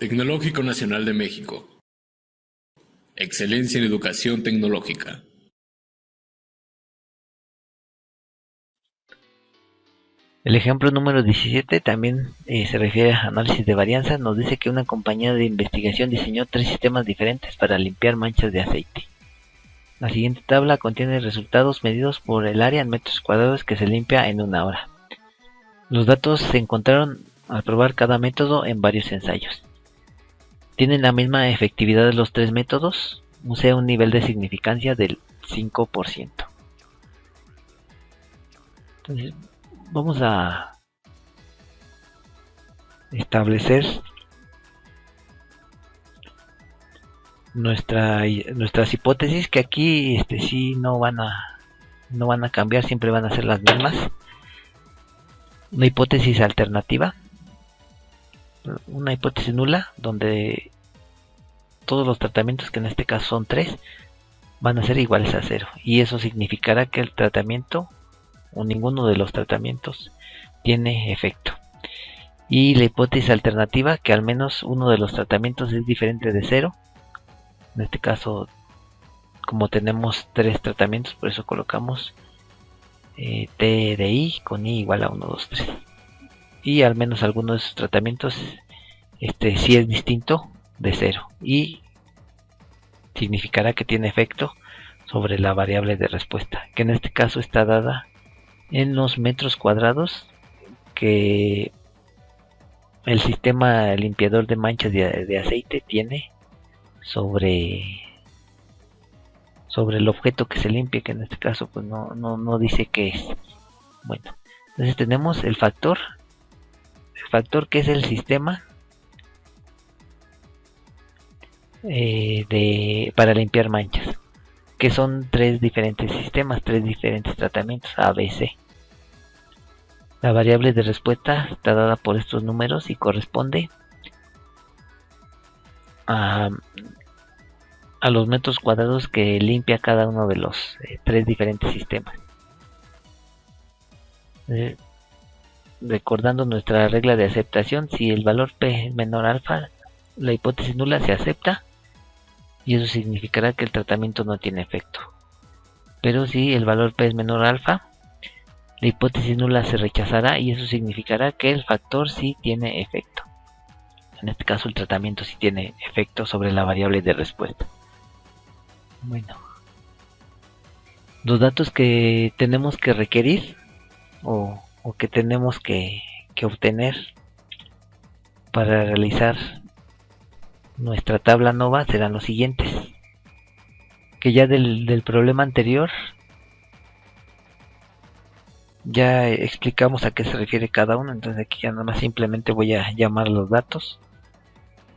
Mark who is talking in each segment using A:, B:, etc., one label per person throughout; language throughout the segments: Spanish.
A: Tecnológico Nacional de México. Excelencia en educación tecnológica.
B: El ejemplo número 17 también se refiere a análisis de varianza. Nos dice que una compañía de investigación diseñó 3 sistemas diferentes para limpiar manchas de aceite. La siguiente tabla contiene resultados medidos por el área en metros cuadrados que se limpia en una hora. Los datos se encontraron al probar cada método en varios ensayos. ¿Tienen la misma efectividad de los 3 métodos? Use un nivel de significancia del 5%. Entonces, vamos a establecer nuestras hipótesis, que aquí sí no van a cambiar, siempre van a ser las mismas. Una hipótesis alternativa, una hipótesis nula, donde todos los tratamientos, que en este caso son 3, van a ser iguales a 0, y eso significará que el tratamiento o ninguno de los tratamientos tiene efecto. Y la hipótesis alternativa, que al menos uno de los tratamientos es diferente de 0. En este caso, como tenemos 3 tratamientos, por eso colocamos T de I con I igual a 1, 2, 3. Y al menos alguno de esos tratamientos sí es distinto de 0, y significará que tiene efecto sobre la variable de respuesta, que en este caso está dada en los metros cuadrados que el sistema limpiador de manchas de aceite tiene sobre el objeto que se limpie, que en este caso pues no dice qué es. Bueno, entonces tenemos el factor que es el sistema para limpiar manchas, que son 3 diferentes sistemas, 3 diferentes tratamientos A, B, C. La variable de respuesta está dada por estos números y corresponde a los metros cuadrados que limpia cada uno de los 3 diferentes sistemas. Recordando nuestra regla de aceptación, si el valor P es menor a alfa, la hipótesis nula se acepta, y eso significará que el tratamiento no tiene efecto. Pero si el valor P es menor a alfa, la hipótesis nula se rechazará, y eso significará que el factor sí tiene efecto. En este caso, el tratamiento sí tiene efecto sobre la variable de respuesta. Bueno, los datos que tenemos que requerir o que tenemos que obtener para realizar nuestra tabla nova serán los siguientes, que ya del problema anterior ya explicamos a qué se refiere cada uno. Entonces aquí ya nada más simplemente voy a llamar los datos.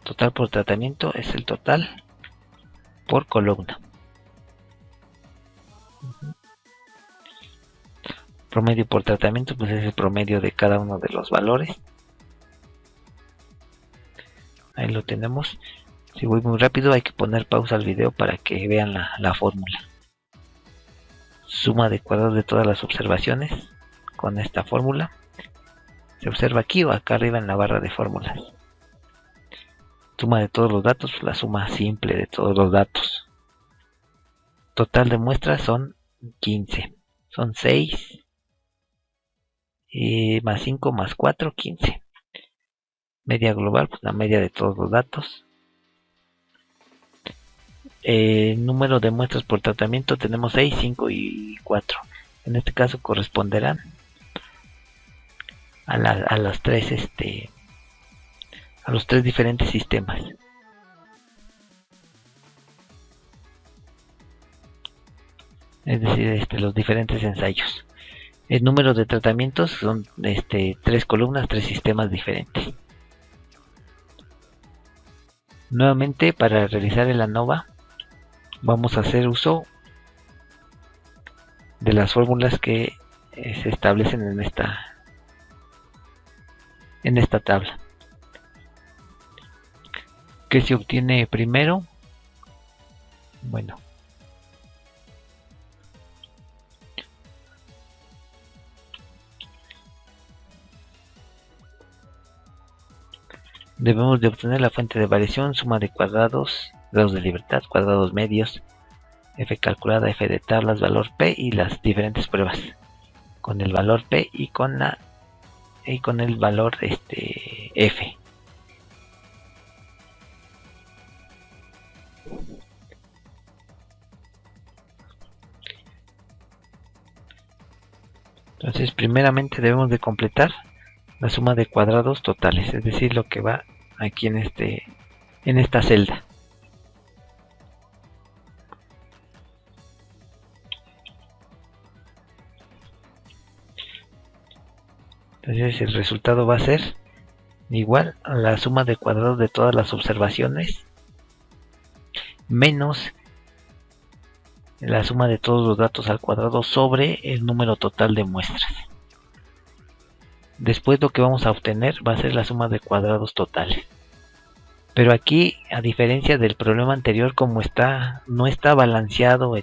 B: Total por tratamiento es el total por columna. Promedio por tratamiento pues es el promedio de cada uno de los valores. Ahí lo tenemos. Si voy muy rápido hay que poner pausa al video para que vean la fórmula. Suma de cuadrados de todas las observaciones con esta fórmula. Se observa aquí o acá arriba en la barra de fórmulas. Suma de todos los datos, la suma simple de todos los datos. Total de muestras son 15. Son 6 más 5 más 4, 15. Media global, pues la media de todos los datos. Número de muestras por tratamiento tenemos 6, 5 y 4. En este caso corresponderán a las 3 a los 3 diferentes sistemas. Es decir, los diferentes ensayos. El número de tratamientos son 3 columnas, 3 sistemas diferentes. Nuevamente, para realizar el ANOVA vamos a hacer uso de las fórmulas que se establecen en esta tabla. ¿Qué se obtiene primero? Bueno, Debemos de obtener la fuente de variación, suma de cuadrados, grados de libertad, cuadrados medios, f calculada, f de tablas, valor p y las diferentes pruebas con el valor p y con el valor f. Entonces, primeramente debemos de completar la suma de cuadrados totales, es decir, lo que va aquí en esta celda. Entonces el resultado va a ser igual a la suma de cuadrados de todas las observaciones menos la suma de todos los datos al cuadrado sobre el número total de muestras. Después lo que vamos a obtener va a ser la suma de cuadrados totales. Pero aquí, a diferencia del problema anterior, como no está balanceado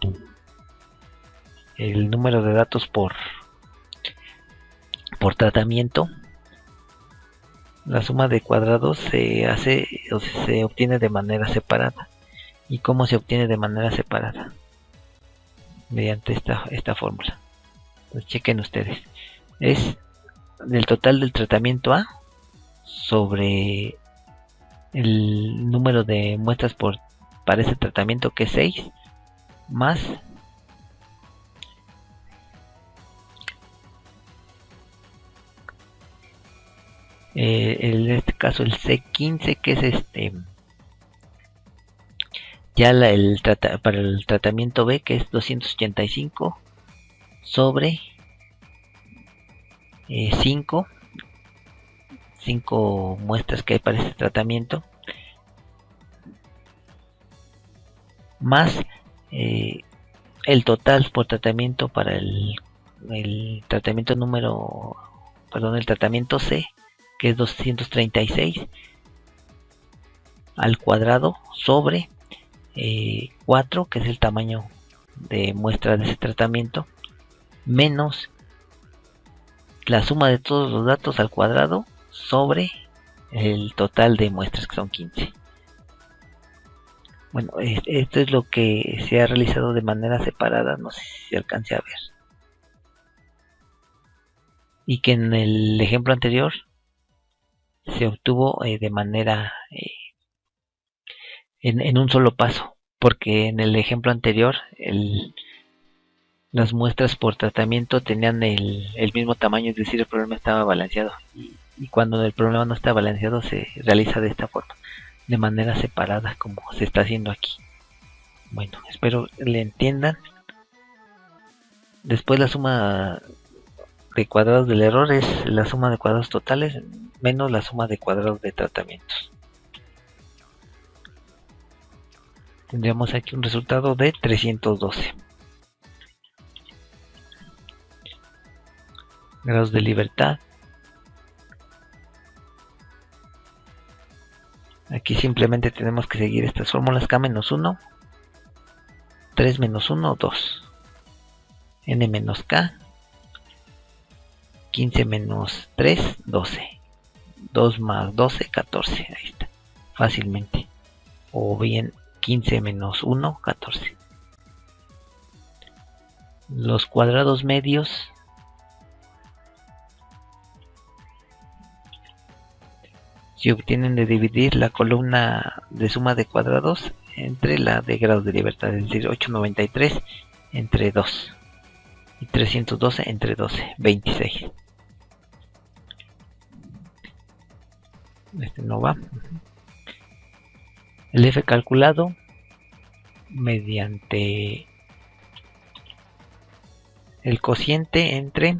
B: el número de datos por tratamiento, la suma de cuadrados se obtiene de manera separada. ¿Y cómo se obtiene de manera separada? Mediante esta fórmula. Pues chequen ustedes. Es del total del tratamiento A sobre el número de muestras para ese tratamiento, que es 6, más en este caso el C15, que es ya para el tratamiento B, que es 285 sobre 5 muestras que hay para este tratamiento, más el total por tratamiento para el tratamiento el tratamiento C, que es 236 al cuadrado sobre 4, que es el tamaño de muestra de ese tratamiento, menos la suma de todos los datos al cuadrado sobre el total de muestras, que son 15. Bueno, esto es lo que se ha realizado de manera separada, no sé si se alcance a ver. Y que en el ejemplo anterior se obtuvo de manera en un solo paso, porque en el ejemplo anterior las muestras por tratamiento tenían el mismo tamaño, es decir, el problema estaba balanceado, y cuando el problema no está balanceado se realiza de esta forma, de manera separada, como se está haciendo aquí. Bueno, espero le entiendan. Después la suma de cuadrados del error es la suma de cuadrados totales menos la suma de cuadrados de tratamientos. Tendríamos aquí un resultado de 312. Grados de libertad. Aquí simplemente tenemos que seguir estas fórmulas: K-1, 3-1, 2. N-K, 15-3, 12. 2 más 12, 14. Ahí está. Fácilmente. O bien 15-1, 14. Los cuadrados medios se obtienen de dividir la columna de suma de cuadrados entre la de grados de libertad, es decir, 893 entre 2 y 312 entre 12, 26. Este no va. El F calculado mediante el cociente entre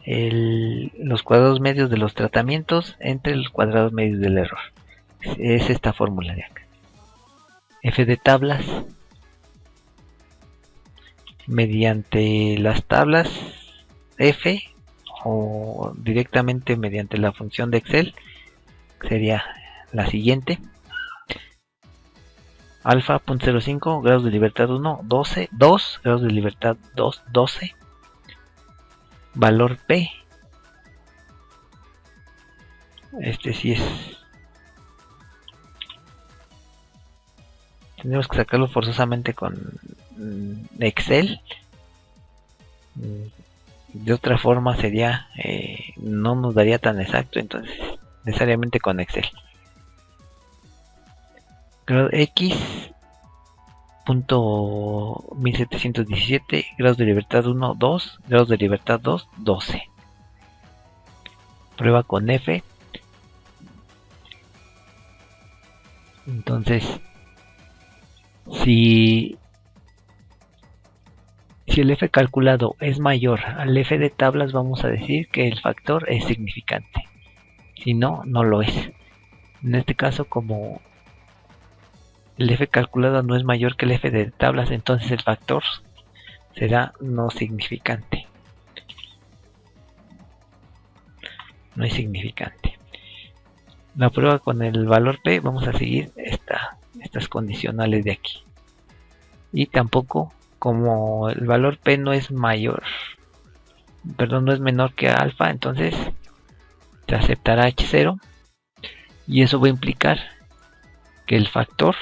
B: los cuadrados medios de los tratamientos entre los cuadrados medios del error. Es esta fórmula de acá. F de tablas mediante las tablas F o directamente mediante la función de Excel, sería la siguiente: alfa.05, grados de libertad 1, 12, 2, grados de libertad 2, 12, valor P Sí es. Tenemos que sacarlo forzosamente con Excel. De otra forma sería, no nos daría tan exacto, entonces necesariamente con Excel. Grado X punto 1717, grados de libertad 1, 2, grados de libertad 2, 12. Prueba con F. Entonces, si el F calculado es mayor al F de tablas, vamos a decir que el factor es significante. Si no, no lo es. En este caso, como el F calculado no es mayor que el F de tablas, entonces el factor será no significante. No es significante. La prueba con el valor P, vamos a seguir estas condicionales de aquí. Y tampoco, como el valor P no es mayor, no es menor que alfa, entonces se aceptará H0. Y eso va a implicar que el factor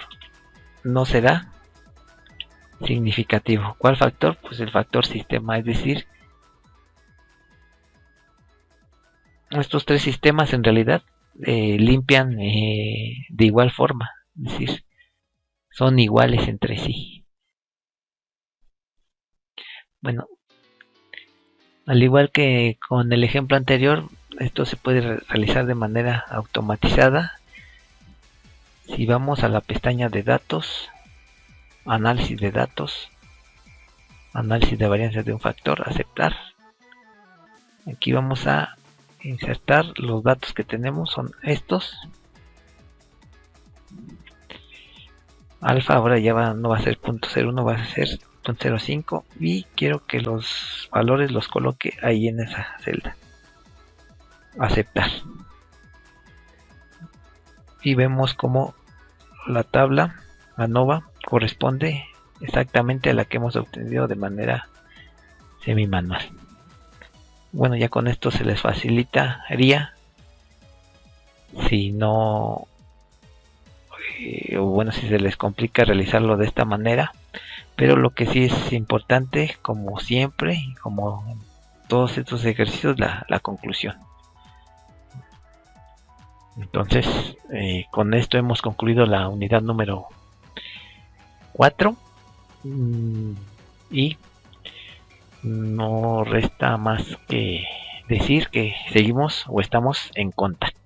B: no será significativo. ¿Cuál factor? Pues el factor sistema, es decir, estos tres sistemas en realidad limpian de igual forma, es decir, son iguales entre sí. Bueno, al igual que con el ejemplo anterior, esto se puede realizar de manera automatizada. Si vamos a la pestaña de datos, análisis de datos, análisis de varianzas de un factor, aceptar. Aquí vamos a insertar los datos que tenemos, son estos. Alfa ahora ya no va a ser 0.01, va a ser 0.05 y quiero que los valores los coloque ahí en esa celda. Aceptar. Y vemos como la tabla ANOVA corresponde exactamente a la que hemos obtenido de manera semi-manual. Bueno, ya con esto se les facilitaría, si no, bueno, si se les complica realizarlo de esta manera, pero lo que sí es importante, como siempre, y como en todos estos ejercicios, la conclusión. Entonces, con esto hemos concluido la unidad número 4 y no resta más que decir que seguimos o estamos en contacto.